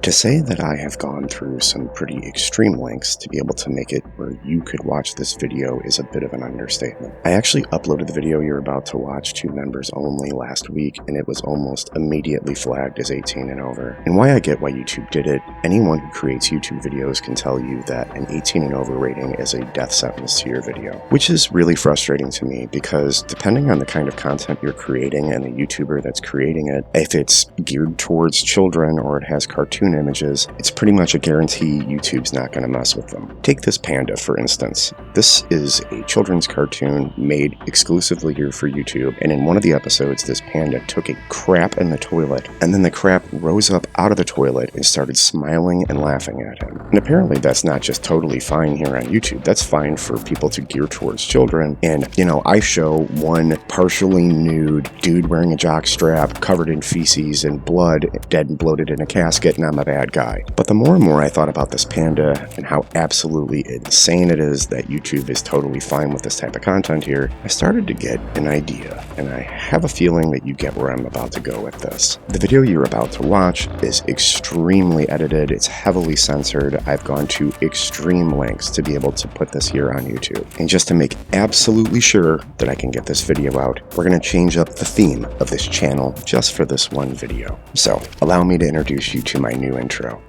To say that I have gone through some pretty extreme lengths to be able to make it where you could watch this video is a bit of an understatement. I actually uploaded the video you're about to watch to members only last week, and it was almost immediately flagged as 18 and over. And why I get why YouTube did it, anyone who creates YouTube videos can tell you that an 18 and over rating is a death sentence to your video, which is really frustrating to me because depending on the kind of content you're creating and the YouTuber that's creating it, if it's geared towards children or it has cartoon images, it's pretty much a guarantee YouTube's not going to mess with them. Take this panda, for instance. This is a children's cartoon made exclusively here for YouTube, and in one of the episodes, this panda took a crap in the toilet, and then the crap rose up out of the toilet and started smiling and laughing at him. And apparently that's not just totally fine here on YouTube, that's fine for people to gear towards children. And, I show one partially nude dude wearing a jock strap, covered in feces and blood, dead and bloated in a casket, and I'm a bad guy. But the more and more I thought about this panda and how absolutely insane it is that YouTube is totally fine with this type of content here, I started to get an idea, and I have a feeling that you get where I'm about to go with this. The video you're about to watch is extremely edited, it's heavily censored, I've gone to extreme lengths to be able to put this here on YouTube. And just to make absolutely sure that I can get this video out, we're going to change up the theme of this channel just for this one video. So, allow me to introduce you to my new intro.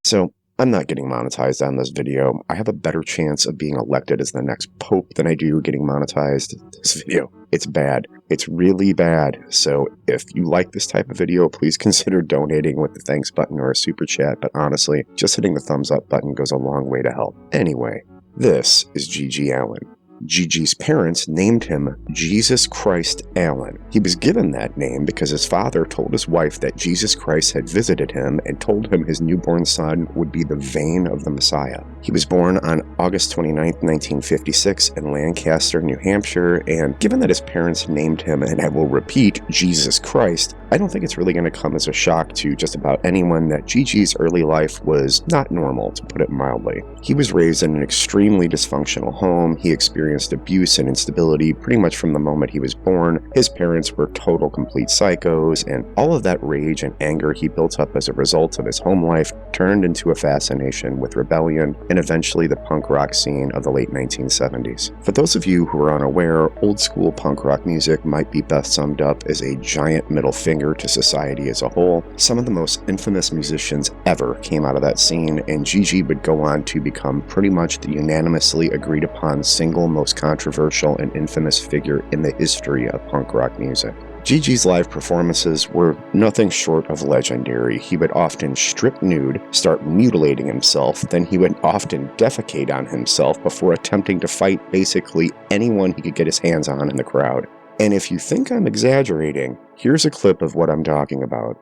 So, I'm not getting monetized on this video. I have a better chance of being elected as the next pope than I do getting monetized. This video, it's bad. It's really bad. So if you like this type of video, please consider donating with the thanks button or a super chat. But honestly, just hitting the thumbs up button goes a long way to help. Anyway, this is Gigi Allin. Gigi's parents named him Jesus Christ Allin. He was given that name because his father told his wife that Jesus Christ had visited him and told him his newborn son would be the vein of the Messiah. He was born on August 29, 1956 in Lancaster, New Hampshire, and given that his parents named him, and I will repeat, Jesus Christ, I don't think it's really going to come as a shock to just about anyone that Gigi's early life was not normal, to put it mildly. He was raised in an extremely dysfunctional home. He experienced abuse and instability pretty much from the moment he was born. His parents were total complete psychos, and all of that rage and anger he built up as a result of his home life turned into a fascination with rebellion and eventually the punk rock scene of the late 1970s. For those of you who are unaware, old school punk rock music might be best summed up as a giant middle finger to society as a whole. Some of the most infamous musicians ever came out of that scene, and Gigi would go on to become pretty much the unanimously agreed upon single most controversial and infamous figure in the history of punk rock music. Gigi's live performances were nothing short of legendary. He would often strip nude, start mutilating himself, then he would often defecate on himself before attempting to fight basically anyone he could get his hands on in the crowd. And if you think I'm exaggerating, here's a clip of what I'm talking about.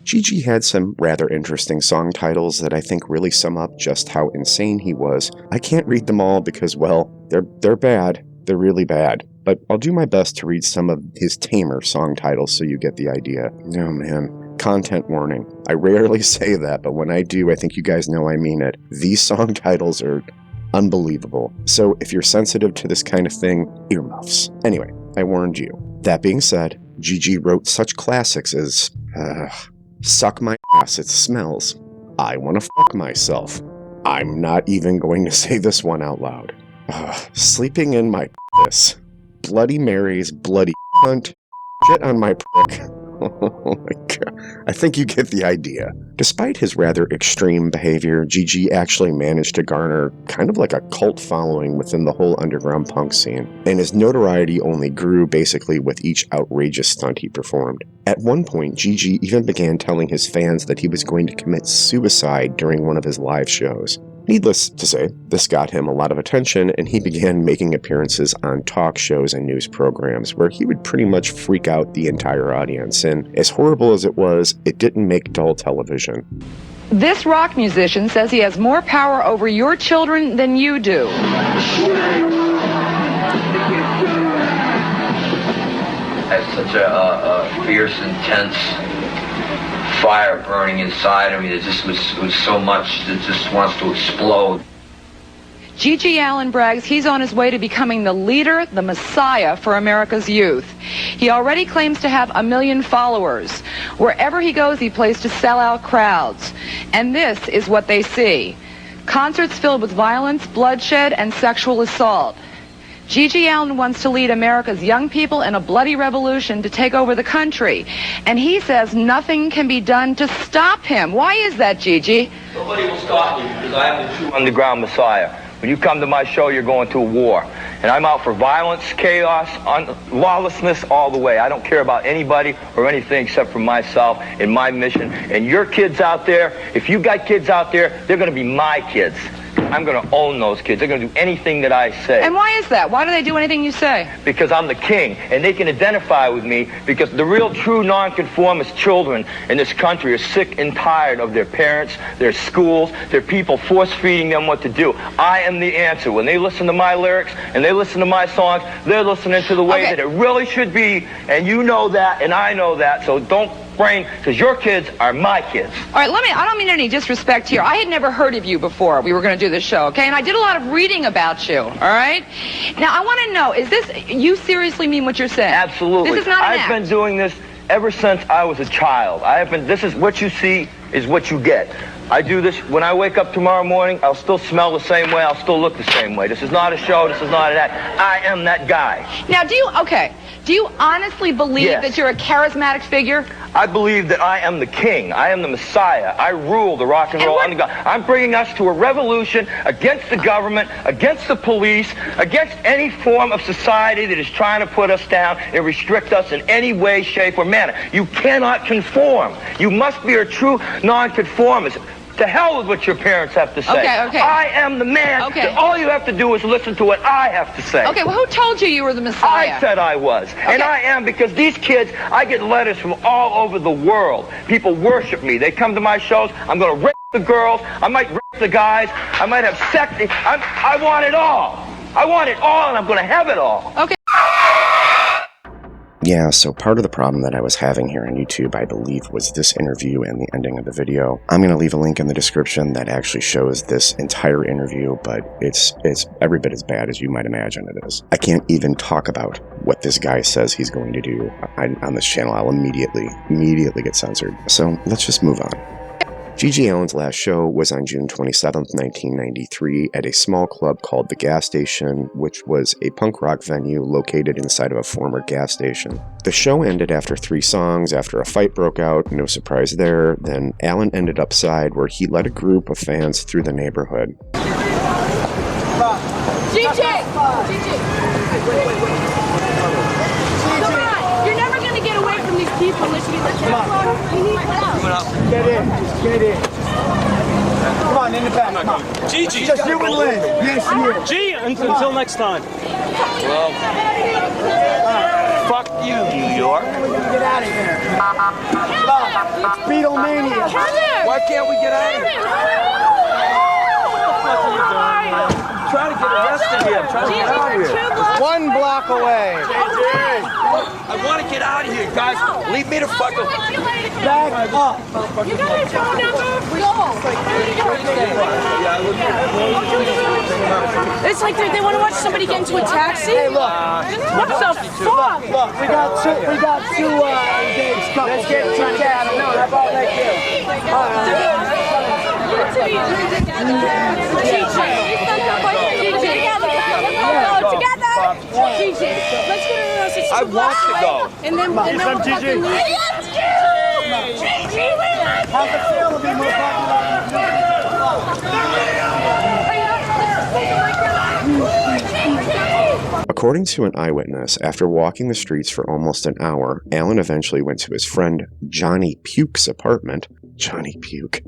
Gigi had some rather interesting song titles that I think really sum up just how insane he was. I can't read them all because, well, they're bad. They're really bad. But I'll do my best to read some of his tamer song titles so you get the idea. Oh man. Content warning. I rarely say that, but when I do, I think you guys know I mean it. These song titles are unbelievable. So if you're sensitive to this kind of thing, earmuffs. Anyway, I warned you. That being said, Gigi wrote such classics as... Suck my ass, it smells. I wanna fuck myself. I'm not even going to say this one out loud. Sleeping in my piss. Bloody Mary's bloody cunt. Shit on my prick. Oh my god. I think you get the idea. Despite his rather extreme behavior, GG actually managed to garner kind of like a cult following within the whole underground punk scene, and his notoriety only grew basically with each outrageous stunt he performed. At one point, GG even began telling his fans that he was going to commit suicide during one of his live shows. Needless to say, this got him a lot of attention, and he began making appearances on talk shows and news programs where he would pretty much freak out the entire audience, and as horrible as it was, it didn't make dull television. This rock musician says he has more power over your children than you do. I have such a fierce, intense fire burning inside of me. It was so much that just wants to explode. GG Allin brags he's on his way to becoming the leader, the messiah for America's youth. He already claims to have 1 million followers. Wherever he goes, he plays to sell out crowds. And this is what they see: concerts filled with violence, bloodshed, and sexual assault. GG Allin wants to lead America's young people in a bloody revolution to take over the country. And he says nothing can be done to stop him. Why is that, GG? Nobody will stop me because I am the true underground messiah. When you come to my show, you're going to a war. And I'm out for violence, chaos, lawlessness all the way. I don't care about anybody or anything except for myself and my mission. And your kids out there, if you got kids out there, they're going to be my kids. I'm going to own those kids. They're going to do anything that I say. And why is that? Why do they do anything you say? Because I'm the king, and they can identify with me, because the real, true, nonconformist children in this country are sick and tired of their parents, their schools, their people force-feeding them what to do. I am the answer. When they listen to my lyrics and they listen to my songs, they're listening to the way that it really should be, and you know that, and I know that, so don't brain, because your kids are my kids. All right, I don't mean any disrespect here. I had never heard of you before we were going to do this show, okay? And I did a lot of reading about you, all right? Now, I want to know, is this, you seriously mean what you're saying? Absolutely. This is not an I've been doing this ever since I was a child. This is what you see is what you get. I do this, when I wake up tomorrow morning, I'll still smell the same way, I'll still look the same way. This is not a show, this is not an act. I am that guy. Now, do you honestly believe that you're a charismatic figure? I believe that I am the king. I am the messiah. I rule the rock and roll underground. I'm bringing us to a revolution against the government, against the police, against any form of society that is trying to put us down and restrict us in any way, shape, or manner. You cannot conform. You must be a true nonconformist. To hell with what your parents have to say. Okay. I am the man. Okay. All you have to do is listen to what I have to say. Okay, well, who told you were the messiah? I said I was. Okay. And I am, because these kids, I get letters from all over the world. People worship me. They come to my shows. I'm going to rape the girls. I might rape the guys. I might have sex. I want it all. I want it all, and I'm going to have it all. Okay. Yeah, so part of the problem that I was having here on YouTube, I believe, was this interview and the ending of the video. I'm going to leave a link in the description that actually shows this entire interview, but it's every bit as bad as you might imagine it is. I can't even talk about what this guy says he's going to do on this channel. I'll immediately get censored. So let's just move on. GG Allin's last show was on June 27th, 1993 at a small club called The Gas Station, which was a punk rock venue located inside of a former gas station. The show ended after 3 songs, after a fight broke out, no surprise there. Then Allin ended upside, where he led a group of fans through the neighborhood. GG! You're never going to get away from these people unless you get the you need help. Get in. Come on, in the back, come on. GG. Just you and Lynn. Yes, you. G, until next time. Well, fuck you, New York. Get out of here. Stop. It's Beatlemania. Why can't we get out of here? What the fuck are you doing? I'm trying to get arrested here. I'm trying to get out of here. Why 1 block away. I want to get out of here, guys. Leave me the fuck alone. Back up. You got a phone number? Go. It's like they want to watch somebody get into a taxi. Hey, look. What the fuck? Look, we got two engaged couples. Let's get TJ out of there. How about like I want to go. And then we'll fucking leave. how's it feel to be more popular? According to an eyewitness, after walking the streets for almost an hour, Allin eventually went to his friend Johnny Puke's apartment. Johnny Puke.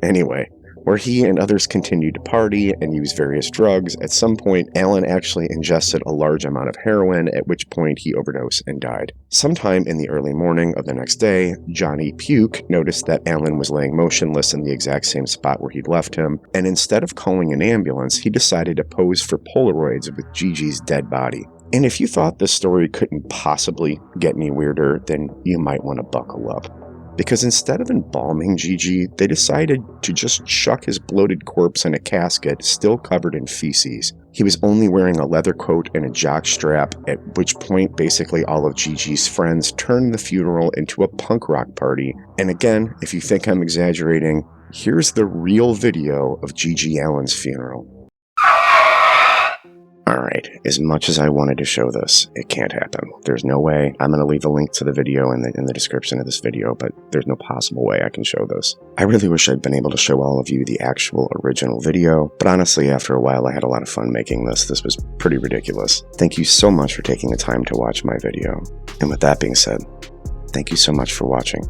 Anyway, where he and others continued to party and use various drugs. At some point, Allin actually ingested a large amount of heroin, at which point he overdosed and died. Sometime in the early morning of the next day, Johnny Puke noticed that Allin was laying motionless in the exact same spot where he'd left him, and instead of calling an ambulance, he decided to pose for Polaroids with Gigi's dead body. And if you thought this story couldn't possibly get any weirder, then you might want to buckle up. Because instead of embalming Gigi, they decided to just chuck his bloated corpse in a casket still covered in feces. He was only wearing a leather coat and a jock strap, at which point basically all of Gigi's friends turned the funeral into a punk rock party. And again, if you think I'm exaggerating, here's the real video of Gigi Allin's funeral. Alright, as much as I wanted to show this, it can't happen. There's no way. I'm going to leave a link to the video in the description of this video, but there's no possible way I can show this. I really wish I'd been able to show all of you the actual original video, but honestly, after a while, I had a lot of fun making this. This was pretty ridiculous. Thank you so much for taking the time to watch my video. And with that being said, thank you so much for watching.